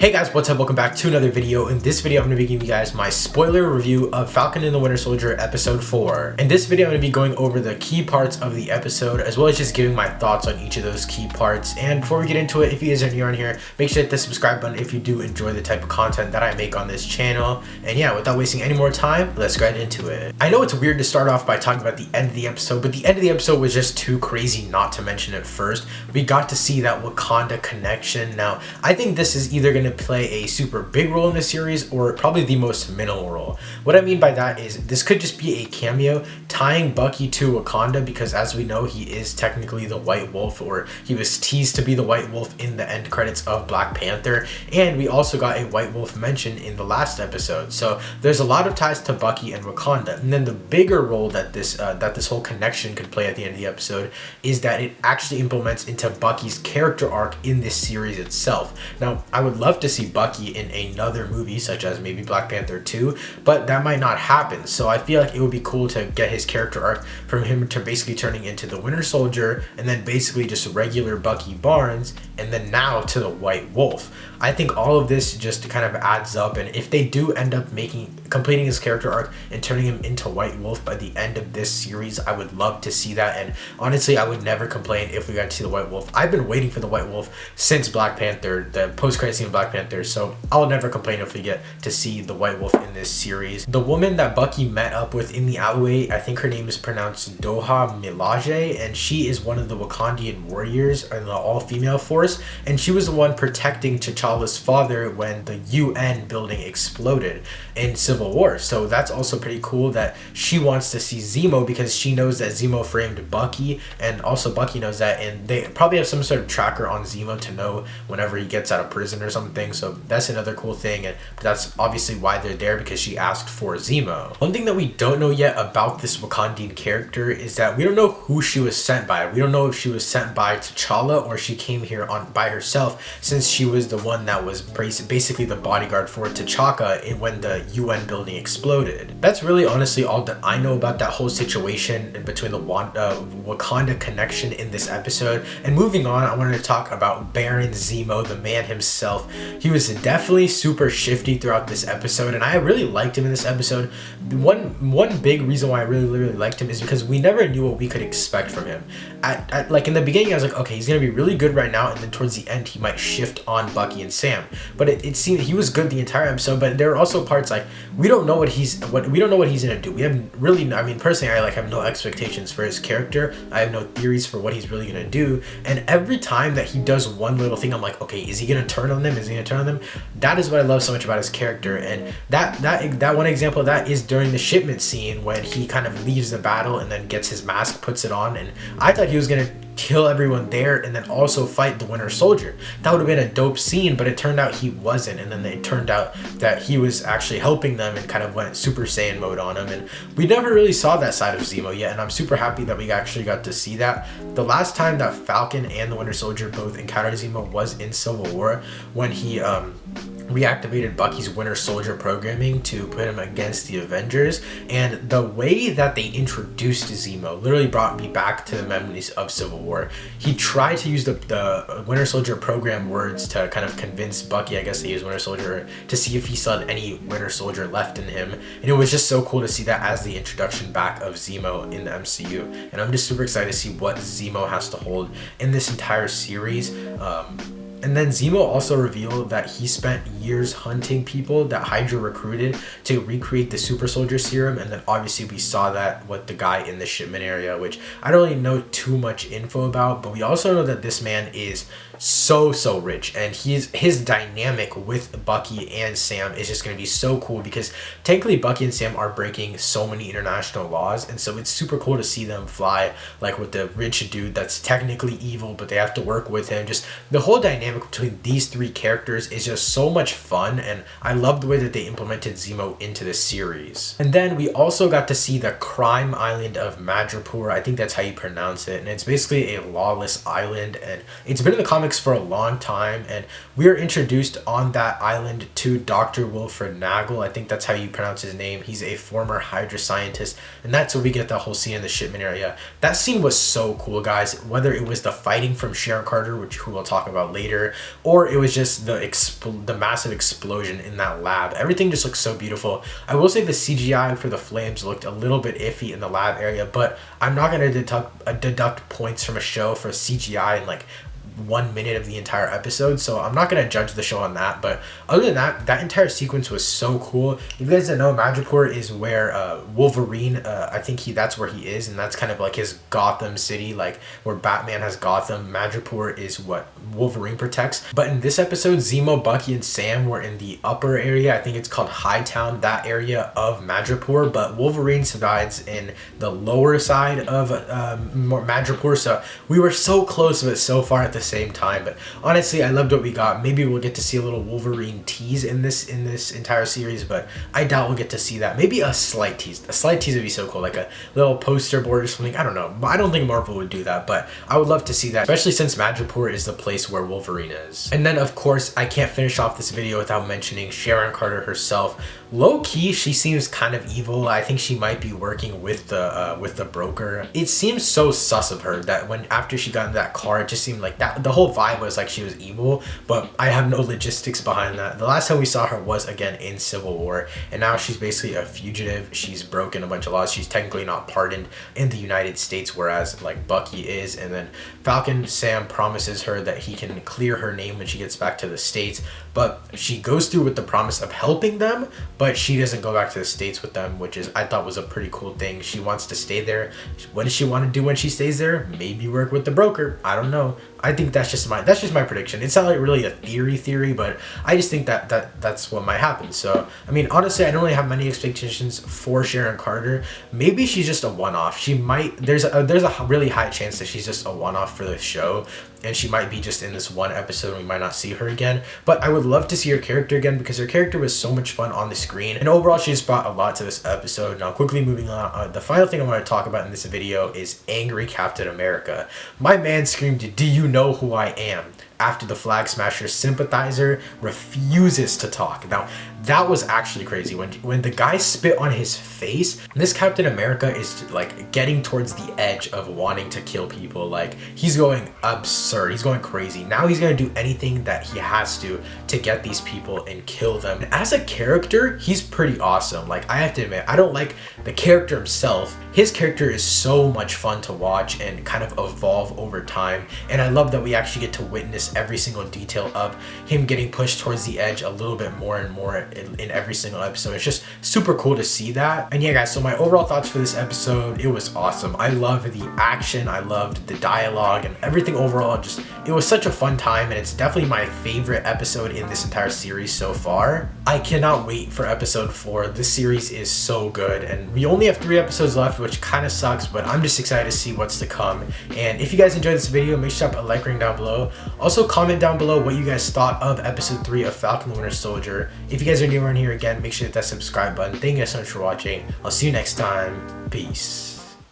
Hey guys, what's up? Welcome back to another video. In this video, I'm going to be giving you guys my spoiler review of Falcon and the Winter Soldier episode 4. In this video, I'm going to be going over the key parts of the episode, as well as just giving my thoughts on each of those key parts. And before we get into it, if you guys are new on here, make sure to hit the subscribe button if you do enjoy the type of content that I make on this channel. And yeah, without wasting any more time, let's get into it. I know it's weird to start off by talking about the end of the episode, but the end of the episode was just too crazy not to mention it first. We got to see that Wakanda Connection. Now, I think this is either going to play a super big role in the series or probably the most minimal role. What I mean by that is this could just be a cameo tying Bucky to Wakanda, because as we know, he is technically the White Wolf, or he was teased to be the White Wolf in the end credits of Black Panther, and we also got a White Wolf mention in the last episode. So there's a lot of ties to Bucky and Wakanda. And then the bigger role that this whole connection could play at the end of the episode is that it actually implements into Bucky's character arc in this series itself. Now, I would love to see Bucky in another movie, such as maybe Black Panther 2, but that might not happen. So I feel like it would be cool to get his character arc from him to basically turning into the Winter Soldier, and then basically just regular Bucky Barnes, and then now to the White Wolf. I think all of this just kind of adds up, and if they do end up completing his character arc and turning him into White Wolf by the end of this series, I would love to see that. And honestly, I would never complain if we got to see the White Wolf. I've been waiting for the White Wolf since Black Panther, the post-credit scene of Black Panther, so I'll never complain if we get to see the White Wolf in this series. The woman that Bucky met up with in the alleyway, I think her name is pronounced Doha Milaje, and she is one of the Wakandian warriors in the all-female force, and she was the one protecting T'Challa's father when the UN building exploded in Civil War. So that's also pretty cool that she wants to see Zemo, because she knows that Zemo framed Bucky, and also Bucky knows that, and they probably have some sort of tracker on Zemo to know whenever he gets out of prison or something. So that's another cool thing, and that's obviously why they're there, because she asked for Zemo. One thing that we don't know yet about this Wakandian character is that we don't know who she was sent by. We don't know if she was sent by T'Challa or she came here by herself, since she was the one that was basically the bodyguard for T'Chaka when the UN building exploded. That's really honestly all that I know about that whole situation between the Wakanda Connection in this episode. And moving on, I wanted to talk about Baron Zemo, the man himself. He was definitely super shifty throughout this episode, and I really liked him in this episode. One big reason why I really liked him is because we never knew what we could expect from him. Like in the beginning, I was like, okay, he's gonna be really good right now, and then towards the end, he might shift on Bucky and Sam. But it seemed he was good the entire episode. But there are also parts like we don't know what he's gonna do. We have really, I mean, personally, I have no expectations for his character. I have no theories for what he's really gonna do. And every time that he does one little thing, I'm like, okay, is he gonna turn on them? Is he gonna turn on them? That is what I love so much about his character. And that one example of that is during the shipment scene when he kind of leaves the battle and then gets his mask, puts it on, and I thought he was gonna kill everyone there and then also fight the Winter Soldier. That would have been a dope scene, but it turned out he wasn't, and then it turned out that he was actually helping them and kind of went Super Saiyan mode on him, and we never really saw that side of Zemo yet, and I'm super happy that we actually got to see that. The last time that Falcon and the Winter Soldier both encountered Zemo was in Civil War, when he reactivated Bucky's Winter Soldier programming to put him against the Avengers, and the way that they introduced Zemo literally brought me back to the memories of Civil War. He tried to use the Winter Soldier program words to kind of convince Bucky, I guess, to use Winter Soldier to see if he still had any Winter Soldier left in him, and it was just so cool to see that as the introduction back of Zemo in the MCU, and I'm just super excited to see what Zemo has to hold in this entire series. And then Zemo also revealed that he spent years hunting people that Hydra recruited to recreate the super soldier serum, and then obviously we saw that with the guy in the shipment area, which I don't really know too much info about, but we also know that this man is so rich, and his dynamic with Bucky and Sam is just going to be so cool, because technically Bucky and Sam are breaking so many international laws, and so it's super cool to see them fly like with the rich dude that's technically evil, but they have to work with him. Just the whole dynamic between these three characters is just so much fun, and I love the way that they implemented Zemo into this series. And then we also got to see the crime island of Madripoor. I think that's how you pronounce it, and it's basically a lawless island, and it's been in the comics comics for a long time, and we are introduced on that island to Dr. Wilfred Nagel. I think that's how you pronounce his name. He's a former Hydra scientist, and that's where we get the whole scene in the shipment area. That scene was so cool, guys, whether it was the fighting from Sharon Carter, who we'll talk about later, or it was just the massive explosion in that lab. Everything just looks so beautiful. I will say the CGI for the flames looked a little bit iffy in the lab area, but I'm not going to deduct points from a show for CGI in like 1 minute of the entire episode, so I'm not going to judge the show on that. But other than that, that entire sequence was so cool. You guys that know, Madripoor is where Wolverine, I think that's where he is, and that's kind of like his Gotham City, like where Batman has Gotham. Madripoor is what Wolverine protects. But in this episode, Zemo, Bucky, and Sam were in the upper area. I think it's called Hightown, that area of Madripoor, but Wolverine survives in the lower side of Madripoor, so we were so close but so far at the same time. But honestly, I loved what we got. Maybe we'll get to see a little Wolverine tease in this entire series, but I doubt we'll get to see that. Maybe a slight tease. A slight tease would be so cool, like a little poster board or something. I don't know. I don't think Marvel would do that, but I would love to see that, especially since Madripoor is the place where Wolverine is. And then, of course, I can't finish off this video without mentioning Sharon Carter herself. Low key, she seems kind of evil. I think she might be working with the broker. It seems so sus of her that after she got in that car, it just seemed like that the whole vibe was like she was evil, but I have no logistics behind that. The last time we saw her was again in Civil War, and now she's basically a fugitive. She's broken a bunch of laws. She's technically not pardoned in the United States, whereas like Bucky is. And then Falcon Sam promises her that he can clear her name when she gets back to the States, but she goes through with the promise of helping them, but she doesn't go back to the States with them, which is, I thought, was a pretty cool thing. She wants to stay there. What does she want to do when she stays there? Maybe work with the broker. I don't know. I think that's just my prediction. It's not like really a theory, but I just think that's what might happen. So I mean, honestly, I don't really have many expectations for Sharon Carter. Maybe she's just a one-off. She might, there's a really high chance that she's just a one-off for the show, and she might be just in this one episode and we might not see her again. But I would love to see her character again, because her character was so much fun on the screen, and overall she just brought a lot to this episode. Now quickly moving on, the final thing I want to talk about in this video is angry Captain America. My man screamed, "Do you know who I am?" after the Flag Smasher sympathizer refuses to talk. Now, that was actually crazy. When the guy spit on his face, this Captain America is like getting towards the edge of wanting to kill people. Like, he's going absurd. He's going crazy. Now he's going to do anything that he has to get these people and kill them. And as a character, he's pretty awesome. Like, I have to admit, I don't like the character himself. His character is so much fun to watch and kind of evolve over time. And I love that we actually get to witness every single detail of him getting pushed towards the edge a little bit more and more in every single episode. It's just super cool to see that. And yeah, guys, so my overall thoughts for this episode, it was awesome. I loved the action, I loved the dialogue, and everything overall. Just, it was such a fun time, and it's definitely my favorite episode in this entire series so far. I cannot wait for episode 4. This series is so good, and we only have 3 episodes left, which kind of sucks, but I'm just excited to see what's to come. And if you guys enjoyed this video, make sure to put a like ring down below. Also, comment down below what you guys thought of episode 3 of Falcon the Winter Soldier. If you guys are new around here, again, make sure to hit that subscribe button. Thank you guys so much for watching. I'll see you next time. Peace.